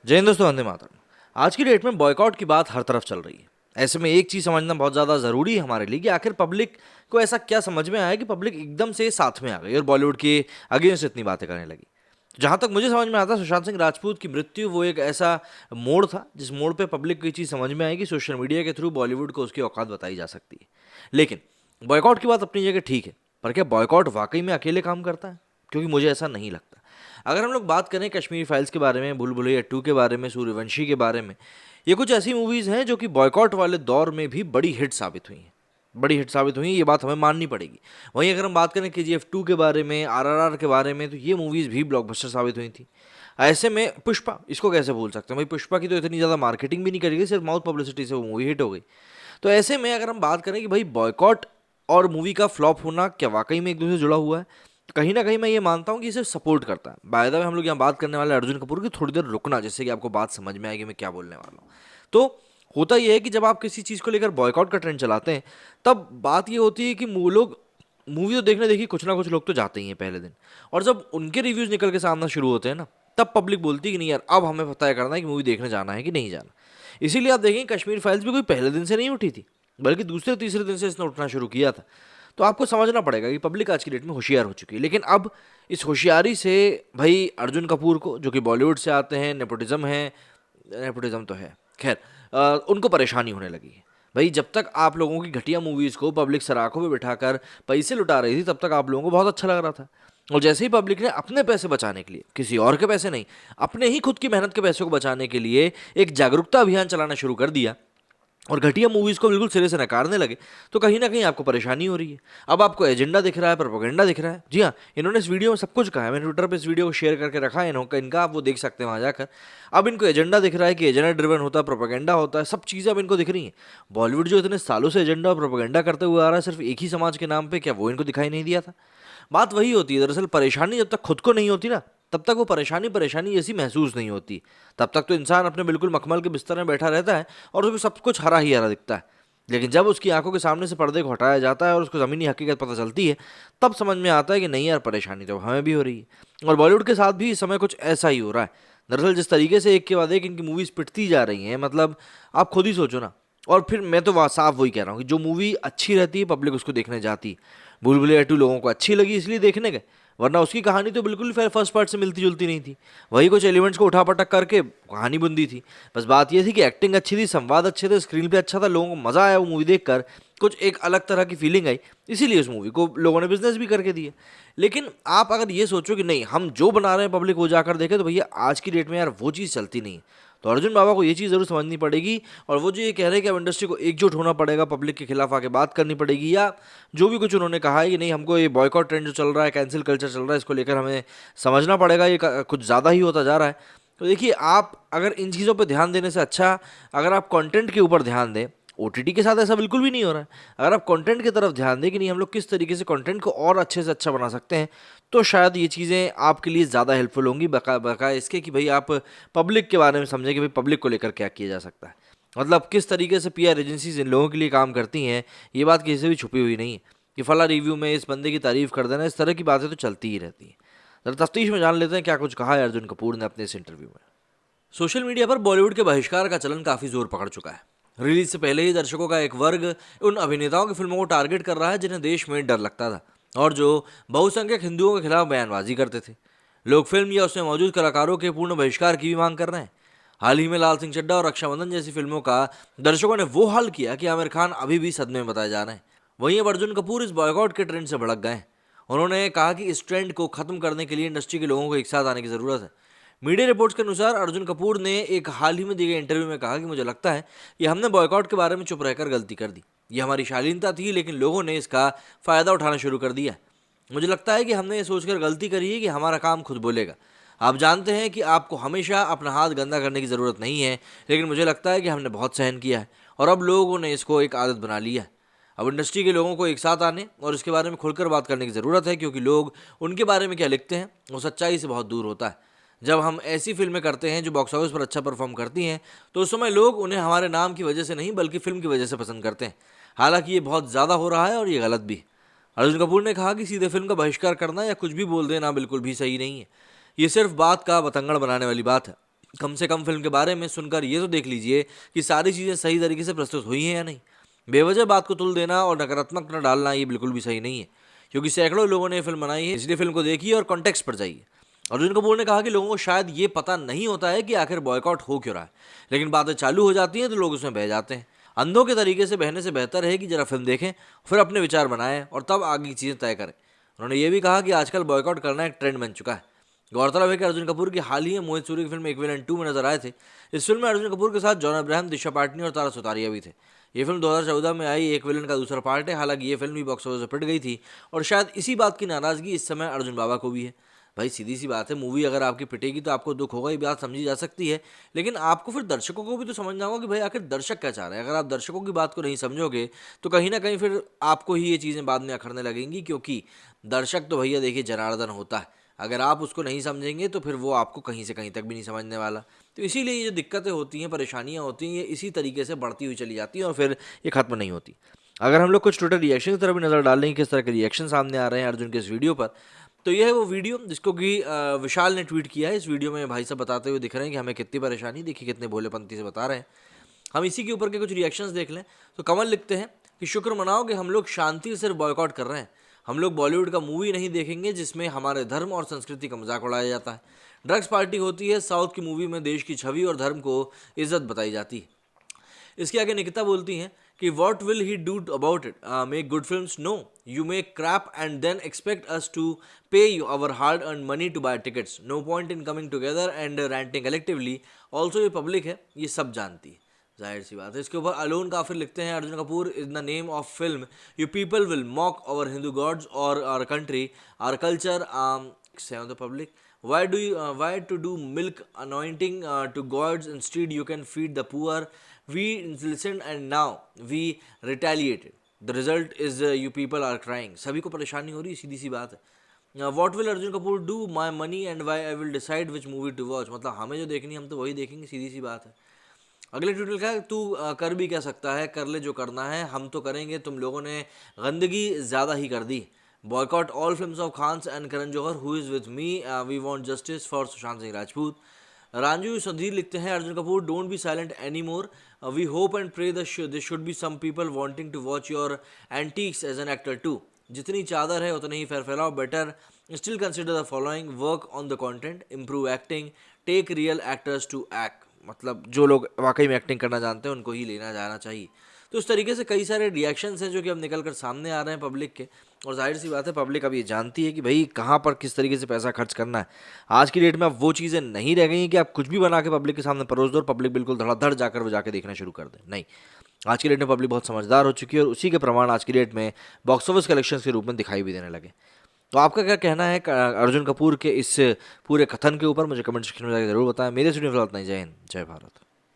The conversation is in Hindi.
जय हिंद दोस्तों, वंदे मातरम। आज की डेट में बॉयकॉट की बात हर तरफ चल रही है। ऐसे में एक चीज समझना बहुत ज्यादा जरूरी है हमारे लिए कि आखिर पब्लिक को ऐसा क्या समझ में आया कि पब्लिक एकदम से साथ में आ गई और बॉलीवुड के अगेंस्ट इतनी बातें करने लगी। जहां तक मुझे समझ में आता, सुशांत सिंह राजपूत की मृत्यु वो एक ऐसा मोड़ था जिस मोड़ पे पब्लिक को ये चीज समझ में आई कि सोशल मीडिया के थ्रू बॉलीवुड को उसकी औकात बताई जा सकती है। लेकिन बॉयकॉट की बात अपनी जगह ठीक है, पर क्या बॉयकॉट वाकई में अकेले काम करता है? क्योंकि मुझे ऐसा नहीं लगता। अगर हम लोग बात करें कश्मीर फाइल्स के बारे में, भूल भुलैया 2 के बारे में, सूर्यवंशी के बारे में, ये कुछ ऐसी मूवीज़ हैं जो कि बॉयकॉट वाले दौर में भी बड़ी हिट साबित हुई हैं। बड़ी हिट साबित हुई हैं, ये बात हमें माननी पड़ेगी। वहीं अगर हम बात करें KGF 2 के बारे में, RRR के बारे में, तो ये मूवीज़ भी ब्लॉकबस्टर साबित हुई थी। ऐसे में पुष्पा, इसको कैसे भूल सकते हैं भाई? पुष्पा की तो इतनी ज़्यादा मार्केटिंग भी नहीं करी गई, सिर्फ माउथ पब्लिसिटी से वो मूवी हिट हो गई। तो ऐसे में अगर हम बात करें कि भाई बॉयकॉट और मूवी का फ्लॉप होना क्या वाकई में एक दूसरे से जुड़ा हुआ है, तो कहीं ना कहीं मैं ये मानता हूँ कि इसे सपोर्ट करता है। बाय द वे हम लोग यहाँ बात करने वाले अर्जुन कपूर की, थोड़ी देर रुकना जिससे कि आपको बात समझ में आएगी मैं क्या बोलने वाला हूँ। तो होता यह है कि जब आप किसी चीज़ को लेकर बॉयकॉट का ट्रेंड चलाते हैं, तब बात ये होती है कि वो लोग मूवी तो देखने देखिए, कुछ ना कुछ लोग तो जाते ही हैं पहले दिन, और जब उनके रिव्यूज़ निकल के सामना शुरू होते हैं ना, तब पब्लिक बोलती है कि नहीं यार, अब हमें पता करना है कि मूवी देखने जाना है कि नहीं जाना। इसीलिए आप देखेंगे कश्मीर फाइल्स भी कोई पहले दिन से नहीं उठी थी, बल्कि दूसरे तीसरे दिन से इसने उठना शुरू किया था। तो आपको समझना पड़ेगा कि पब्लिक आज की डेट में होशियार हो चुकी है। लेकिन अब इस होशियारी से भाई अर्जुन कपूर को, जो कि बॉलीवुड से आते हैं, नेपोटिज्म है, नेपोटिज्म तो है खैर, उनको परेशानी होने लगी है। भाई जब तक आप लोगों की घटिया मूवीज़ को पब्लिक सराखों में बिठाकर पैसे लुटा रही थी, तब तक आप लोगों को बहुत अच्छा लग रहा था। और जैसे ही पब्लिक ने अपने पैसे बचाने के लिए, किसी और के पैसे नहीं, अपने ही खुद की मेहनत के पैसे को बचाने के लिए एक जागरूकता अभियान चलाना शुरू कर दिया और घटिया मूवीज़ को बिल्कुल सिरे से नकारने लगे, तो कहीं ना कहीं आपको परेशानी हो रही है। अब आपको एजेंडा दिख रहा है, प्रोपेगेंडा दिख रहा है। जी हाँ, इन्होंने इस वीडियो में सब कुछ कहा है। मैंने ट्विटर पे इस वीडियो को शेयर करके रखा है इनका, आप वो देख सकते हैं वहाँ जाकर। अब इनको एजेंडा दिख रहा है कि एजेंडा ड्रिवन होता है, प्रोपेगेंडा होता है, सब चीज़ें अब इनको दिख रही हैं। बॉलीवुड जो इतने सालों से एजेंडा और प्रोपेगेंडा करते हुए आ रहा है सिर्फ एक ही समाज के नाम पर, क्या वो इनको दिखाई नहीं दिया था? बात वही होती है दरअसल, परेशानी जब तक खुद को नहीं होती ना, तब तक वो परेशानी परेशानी जैसी महसूस नहीं होती। तब तक तो इंसान अपने बिल्कुल मखमल के बिस्तर में बैठा रहता है और उसको सब कुछ हरा ही हरा दिखता है। लेकिन जब उसकी आंखों के सामने से पर्दे को हटाया जाता है और उसको ज़मीनी हकीकत पता चलती है, तब समझ में आता है कि नहीं यार, परेशानी तो हमें भी हो रही है। और बॉलीवुड के साथ भी इस समय कुछ ऐसा ही हो रहा है। दरअसल जिस तरीके से एक के बाद एक इनकी मूवीज़ पिटती जा रही हैं, मतलब आप खुद ही सोचो ना। और फिर मैं तो साफ वही कह रहा हूँ कि जो मूवी अच्छी रहती है पब्लिक उसको देखने जाती है। भूल भुलैया 2 लोगों को अच्छी लगी इसलिए देखने गए, वरना उसकी कहानी तो बिल्कुल फर्स्ट पार्ट से मिलती जुलती नहीं थी। वही कुछ एलिमेंट्स को उठा पटक करके कहानी बुन दी थी। बस बात यह थी कि एक्टिंग अच्छी थी, संवाद अच्छे थे, स्क्रीन पे अच्छा था, लोगों को मज़ा आया वो मूवी देखकर, कुछ एक अलग तरह की फीलिंग आई, इसीलिए उस मूवी को लोगों ने बिजनेस भी करके दिया। लेकिन आप अगर ये सोचो कि नहीं, हम जो बना रहे हैं पब्लिक वो जाकर देखे, तो भैया आज की डेट में यार वो चीज़ चलती नहीं है। तो अर्जुन बाबा को ये चीज़ ज़रूर समझनी पड़ेगी, और वो जो ये कह रहे हैं कि अब इंडस्ट्री को एकजुट होना पड़ेगा, पब्लिक के खिलाफ आके बात करनी पड़ेगी, या जो भी कुछ उन्होंने कहा है कि नहीं, हमको ये बॉयकॉट ट्रेंड जो चल रहा है, कैंसिल कल्चर चल रहा है, इसको लेकर हमें समझना पड़ेगा, ये कुछ ज़्यादा ही होता जा रहा है। तो देखिए, आप अगर इन चीज़ों पर ध्यान देने से अच्छा, अगर आप कंटेंट के ऊपर ध्यान दें, OTT के साथ ऐसा बिल्कुल भी नहीं हो रहा है। अगर आप कंटेंट की तरफ ध्यान दें कि नहीं, हम लोग किस तरीके से कंटेंट को और अच्छे से अच्छा बना सकते हैं, तो शायद ये चीज़ें आपके लिए ज़्यादा हेल्पफुल होंगी, बकाए इसके कि भाई आप पब्लिक के बारे में समझें कि भाई पब्लिक को लेकर क्या किया जा सकता है। मतलब किस तरीके से PR एजेंसीज इन लोगों के लिए काम करती हैं, ये बात किसी से भी छुपी हुई नहीं है कि फला रिव्यू में इस बंदे की तारीफ कर देना, इस तरह की बातें तो चलती ही रहती हैं। जरा तफ्तीश में जान लेते हैं क्या कुछ कहा है अर्जुन कपूर ने अपने इस इंटरव्यू में। सोशल मीडिया पर बॉलीवुड के बहिष्कार का चलन काफ़ी जोर पकड़ चुका है। रिलीज से पहले ही दर्शकों का एक वर्ग उन अभिनेताओं की फिल्मों को टारगेट कर रहा है जिन्हें देश में डर लगता था और जो बहुसंख्यक हिंदुओं के खिलाफ बयानबाजी करते थे। लोग फिल्म या उसमें मौजूद कलाकारों के पूर्ण बहिष्कार की भी मांग कर रहे हैं। हाल ही में लाल सिंह चड्ढा और रक्षाबंधन जैसी फिल्मों का दर्शकों ने वो हाल किया कि आमिर खान अभी भी सदमे में बताए जा रहे हैं। वहीं अब अर्जुन कपूर इस बॉयकॉट के ट्रेंड से भड़क गए हैं। उन्होंने कहा कि इस ट्रेंड को खत्म करने के लिए इंडस्ट्री के लोगों को एक साथ आने की ज़रूरत है। मीडिया रिपोर्ट्स के अनुसार अर्जुन कपूर ने एक हाल ही में दिए गए इंटरव्यू में कहा कि मुझे लगता है कि हमने बॉयकॉट के बारे में चुप रहकर गलती कर दी। ये हमारी शालीनता थी, लेकिन लोगों ने इसका फ़ायदा उठाना शुरू कर दिया। मुझे लगता है कि हमने ये सोचकर गलती करी है कि हमारा काम खुद बोलेगा। आप जानते हैं कि आपको हमेशा अपना हाथ गंदा करने की ज़रूरत नहीं है, लेकिन मुझे लगता है कि हमने बहुत सहन किया है और अब लोगों ने इसको एक आदत बना लिया है। अब इंडस्ट्री के लोगों को एक साथ आने और इसके बारे में खुलकर बात करने की ज़रूरत है, क्योंकि लोग उनके बारे में क्या लिखते हैं वो सच्चाई से बहुत दूर होता है। जब हम ऐसी फिल्में करते हैं जो बॉक्स ऑफिस पर अच्छा परफॉर्म करती हैं, तो उस समय लोग उन्हें हमारे नाम की वजह से नहीं बल्कि फिल्म की वजह से पसंद करते हैं। हालांकि ये बहुत ज़्यादा हो रहा है और ये गलत भी। अर्जुन कपूर ने कहा कि सीधे फिल्म का बहिष्कार करना या कुछ भी बोल देना बिल्कुल भी सही नहीं है। ये सिर्फ बात का बतंगड़ बनाने वाली बात है। कम से कम फिल्म के बारे में सुनकर ये तो देख लीजिए कि सारी चीज़ें सही तरीके से प्रस्तुत हुई हैं या नहीं। बेवजह बात को तुल देना और नकारात्मक न डालना ये बिल्कुल भी सही नहीं है, क्योंकि सैकड़ों लोगों ने ये फिल्म बनाई है, इसलिए फिल्म को देखिए और कॉन्टेक्स्ट पर जाइए। अर्जुन कपूर ने कहा कि लोगों को शायद ये पता नहीं होता है कि आखिर बॉयकॉट हो क्यों रहा है, लेकिन बातें चालू हो जाती हैं तो लोग उसमें बह जाते हैं। अंधों के तरीके से बहने से बेहतर है कि जरा फिल्म देखें, फिर अपने विचार बनाएं और तब आगे की चीज़ें तय करें। उन्होंने ये भी कहा कि आजकल बॉयकॉट करना एक ट्रेंड बन चुका है। गौरतलब है कि अर्जुन कपूर की हाल ही में मोहित सूरी की फिल्म इक्विवेलेंट 2 में नजर आए थे। इस फिल्म में अर्जुन कपूर के साथ जॉन अब्राहम, दिशा पाटनी और तारा सुतारिया भी थे। ये फिल्म 2014 में आई एक विलन का दूसरा पार्ट है। हालांकि ये फिल्म भी बॉक्स ऑफिस पर पिट गई थी और शायद इसी बात की नाराजगी इस समय अर्जुन बाबा को भी है। भाई सीधी सी बात है, मूवी अगर आपकी पिटेगी तो आपको दुख होगा, ये बात समझी जा सकती है, लेकिन आपको फिर दर्शकों को भी तो समझना होगा कि भाई आखिर दर्शक क्या चाह रहे हैं। अगर आप दर्शकों की बात को नहीं समझोगे तो कहीं ना कहीं फिर आपको ही ये चीज़ें बाद में अखरने लगेंगी, क्योंकि दर्शक तो भैया देखिए जनार्दन होता है। अगर आप उसको नहीं समझेंगे तो फिर वो आपको कहीं से कहीं तक भी नहीं समझने वाला। तो इसीलिए ये जो दिक्कतें होती हैं, परेशानियां होती हैं, ये इसी तरीके से बढ़ती हुई चली जाती हैं और फिर ये खत्म नहीं होती। अगर हम लोग कुछ ट्विटर रिएक्शन की तरफ भी नज़र डाल लें किस तरह के रिएक्शन सामने आ रहे हैं अर्जुन के इस वीडियो पर, तो यह है वो वीडियो जिसको कि विशाल ने ट्वीट किया है। इस वीडियो में भाई साहब बताते हुए दिख रहे हैं कि हमें कितनी परेशानी, देखिए कितने भोलेपंती से बता रहे हैं। हम इसी के ऊपर के कुछ रिएक्शंस देख लें। तो कमल लिखते हैं कि शुक्र मनाओ कि हम लोग शांति से सिर्फ बॉयकॉट कर रहे हैं। हम लोग बॉलीवुड का मूवी नहीं देखेंगे जिसमें हमारे धर्म और संस्कृति का मजाक उड़ाया जाता है। ड्रग्स पार्टी होती है, साउथ की मूवी में देश की छवि और धर्म को इज्जत बताई जाती है। इसके आगे निकिता बोलती हैं कि what will he do about it, make good films? No, you make crap and then expect us to pay you our hard earn money to buy tickets. No point in coming together and ranting collectively. Also ये पब्लिक है, ये सब जानती है, जाहिर सी बात है। इसके ऊपर अलोन काफिर लिखते हैं Arjun Kapoor in the name of film you people will mock our Hindu gods और our country, our culture, say on the public, why to do milk anointing to gods? Instead you can feed the poor. We listened and now we retaliated. The result is you people are crying. सभी को परेशानी हो रही है, सीधी सी बात है। What will Arjun Kapoor do my money and why I will decide which movie to watch? मतलब हमें जो देखनी हम तो वही देखेंगे, सीधी सी बात है। अगले ट्वीट लिखा है तू कर भी क्या सकता है, कर ले जो करना है, हम तो करेंगे, तुम लोगों ने गंदगी ज़्यादा ही कर दी। Boycott all films of Khan and Karan Johar, who is with me, we want justice for Sushant Singh Rajput. Raju Sudhir लिखते हैं Arjun Kapoor don't be silent any more, we hope and pray this should be some people wanting to watch your antics as an actor too. जितनी चादर है उतना ही फैर फैलाओ, better still consider the following, work on the content, improve acting, take real actors to act. मतलब जो लोग वाकई में एक्टिंग करना जानते हैं उनको ही लेना जाना चाहिए। तो इस तरीके से कई सारे रिएक्शंस हैं जो कि अब निकल कर सामने आ रहे हैं पब्लिक के, और जाहिर सी बात है पब्लिक अब ये जानती है कि भाई कहाँ पर किस तरीके से पैसा खर्च करना है। आज की डेट में अब वो चीज़ें नहीं रह गई हैं कि आप कुछ भी बना के पब्लिक के सामने परोस दो और पब्लिक बिल्कुल धड़ाधड़ जाकर वो जाके देखना शुरू कर दे। नहीं, आज की डेट में पब्लिक बहुत समझदार हो चुकी है और उसी के प्रमाण आज की डेट में बॉक्स ऑफिस कलेक्शन के रूप में दिखाई भी देने लगे। तो आपका क्या कहना है अर्जुन कपूर के इस पूरे कथन के ऊपर? मुझे कमेंट सेक्शन में जाकर जरूर बताएं। मेरे स्टूडियो फिलहाल इतना ही। जय हिंद, जय भारत।